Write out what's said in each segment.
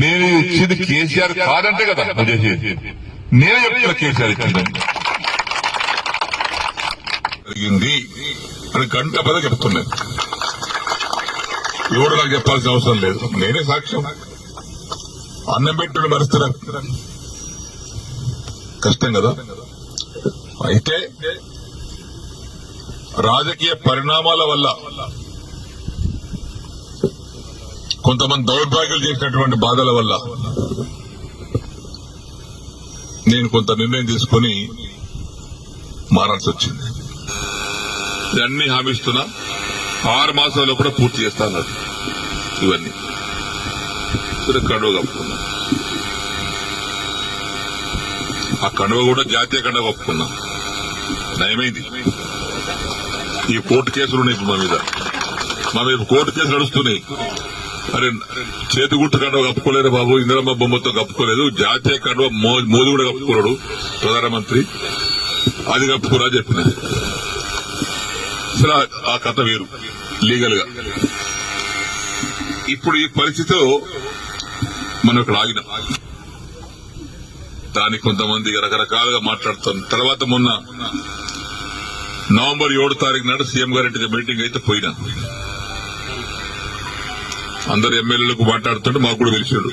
నేను ఇచ్చింది కేసీఆర్ కాదంటే కదా నువ్వు చేసేది. నేను చెప్తున్నా కేసీఆర్ ఇచ్చిందని జరిగింది అని గంట పద చెప్తున్నాను. ఎవరు నాకు చెప్పాల్సిన అవసరం లేదు, నేనే సాక్ష్యం. అన్నం పెట్టుకుని మరుస్తున్నా, కష్టం కదా. అయితే రాజకీయ పరిణామాల వల్ల కొంతమంది దౌర్భాగ్యాలు చేసినటువంటి బాధల వల్ల నేను కొంత నిర్ణయం తీసుకుని మారాల్సి వచ్చింది. అన్ని హామీస్తున్నా 6 మాసాల్లో కూడా పూర్తి చేస్తాను. ఇవన్నీ కడువ కప్పుకున్నా. ఆ కడువ కూడా జాతీయ కడువ కప్పుకున్నా. నయమైంది. ఈ కోర్టు కేసులు ఉన్నాయి మా మీద కోర్టు కేసులు నడుస్తున్నాయి. అరే చేతి గుట్టు కండువ కప్పుకోలేదు బాబు, ఇందిరమ్మ బొమ్మతో కప్పుకోలేదు, జాతీయ కండువ మోదీ కూడా కప్పుకున్నాడు ప్రధానమంత్రి, అది కప్పుకోరా చెప్పిన. అసలు ఆ కథ వేరు లీగల్ గా. ఇప్పుడు ఈ పరిస్థితిలో మనం ఇక్కడ ఆగిన దానికి కొంతమంది రకరకాలుగా మాట్లాడుతాం. తర్వాత మొన్న నవంబర్ 7 తారీఖు నాడు సీఎం గారి మీటింగ్ అయితే పోయినా. అందరు ఎమ్మెల్యేలకు మాట్లాడుతుంటే మాకు కూడా తెలిసాడు.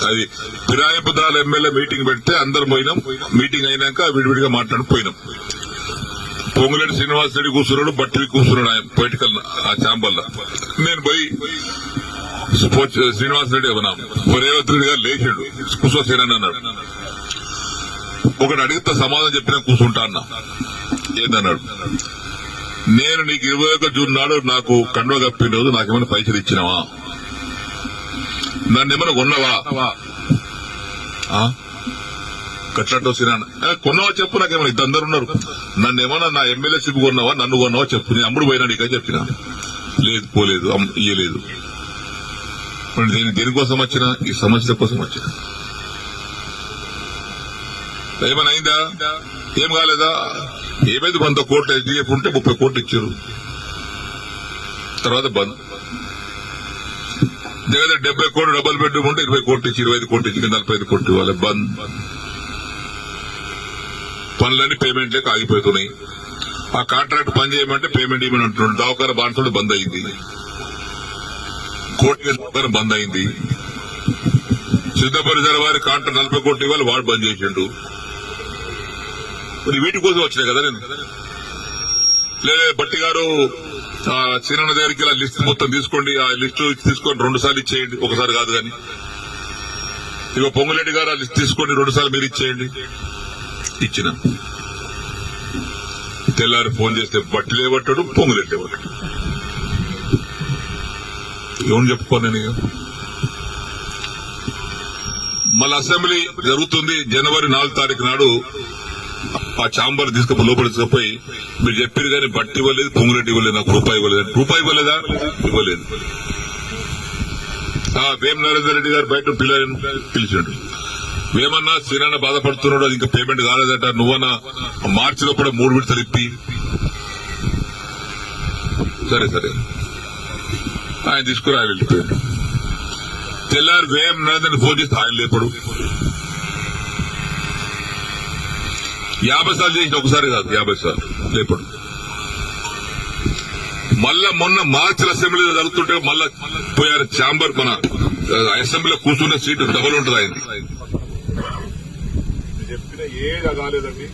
అది ఫిరాయింపుదారుల ఎమ్మెల్యే మీటింగ్ పెడితే అందరు పోయినాం. మీటింగ్ అయినాక విడివిడిగా మాట్లాడిపోయినాం. పొంగులేటి శ్రీనివాస్ రెడ్డి కూర్చున్నాడు, బట్టివి కూర్చున్నాడు ఆయన పొలిటికల్ ఆ ఛాంబర్లో. నేను పోయి శ్రీనివాస్ రెడ్డి రేవంత్ రెడ్డి గారు లేచాడు, కూర్చోసేనని అన్నాడు. ఒకటి అడిగితే సమాధానం చెప్పినా కూర్చుంటా అన్నా. ఏందన్నాడు, నేను నీకు 21 జూన్ నాడు నాకు కండువ కప్పిన రోజు నాకేమైనా పైసలు ఇచ్చినావా, నన్ను ఏమైనా కొన్నావా, కట్లట్టు వచ్చినా కొన్నావా చెప్పు, నాకేమైనా ఇద్దరు ఉన్నారు, నన్ను ఏమన్నా నా ఎమ్మెల్యేషిప్ కొన్నావా, నన్ను కొన్నావా చెప్పు, నేను అమ్ముడు పోయినా నీకని చెప్పినా. లేదు పోలేదు, ఇయ్యలేదు. నేను దేనికోసం వచ్చినా, ఈ సమస్య కోసం వచ్చినా. ఏమైనా అయిందా, ఏం కాలేదా, ఏమైంది, 100 కోట్లు HDF ఉంటే 30 కోట్లు ఇచ్చారు. తర్వాత బంద్. దగ్గర 70 కోట్లు డబుల్ బెడ్రూమ్ ఉంటే 20 కోట్లు ఇచ్చి 25 కోట్లు ఇచ్చి 45 కోట్లు ఇవ్వాలి. బంద్. పనులన్నీ పేమెంట్ లేక ఆగిపోతున్నాయి. ఆ కాంట్రాక్ట్ పని చేయమంటే పేమెంట్ ఇవ్వమని అంటున్నాడు. దవాఖాన బాన్సుడు బంద్ అయింది, కోర్టు బంద్ అయింది. సిద్ధపరిసర వారి కాంట్రాక్ట్ 40 కోట్లు ఇవ్వాలి, వాడు బంద్ చేసిండు. మరి వీటి కోసం వచ్చినాయి కదా నేను. లేదా బట్టి గారు సీనన్న దగ్గరికి ఇలా లిస్ట్ మొత్తం తీసుకోండి, ఆ లిస్టు తీసుకొని 2 సార్లు ఇచ్చేయండి, ఒకసారి కాదు కానీ. ఇక పొంగులేటి గారు ఆ లిస్ట్ తీసుకోండి, 2 సార్లు మీరు ఇచ్చేయండి. ఇచ్చిన తెల్లారి ఫోన్ చేస్తే బట్టి లేవట్టాడు, పొంగులేటి లేవట్టాడు. ఏమని చెప్పుకోను నేను. మళ్ళీ అసెంబ్లీ జరుగుతుంది జనవరి 4 తారీఖు నాడు. ఆ ఛాంబర్ లోపల తీసుకుపోయి మీరు చెప్పారు కానీ బట్టి ఇవ్వలేదు, పొంగురెడ్డి ఇవ్వలేదు, నాకు రూపాయి ఇవ్వలేదు. రూపాయి ఇవ్వలేదా, ఇవ్వలేదు. వేం నరేందర్ రెడ్డి గారు బయట పిలిచాడు. వేమన్నా శ్రీనాన్న బాధపడుతున్నాడు, అది ఇంకా పేమెంట్ కాలేదట, నువ్వన్నా మార్చిలో కూడా 3 విడతలు ఇప్పి. సరే ఆయన తీసుకుని ఆయన వెళ్ళిపోయాడు. తెల్లారి వేం నరేందర్ ఫోన్ చేస్తే ఆయన లేపడు. 50 సార్లు చేసిన, ఒకసారి కాదు 50 సార్లు లేపడు. మళ్ళా మొన్న మార్చిల అసెంబ్లీలో జరుగుతుంటే మళ్ళా పోయారు ఛాంబర్. మన అసెంబ్లీలో కూర్చునే సీటు డబల్ ఉంటుంది. ఆయన చెప్పిన ఏది కాలేదండి.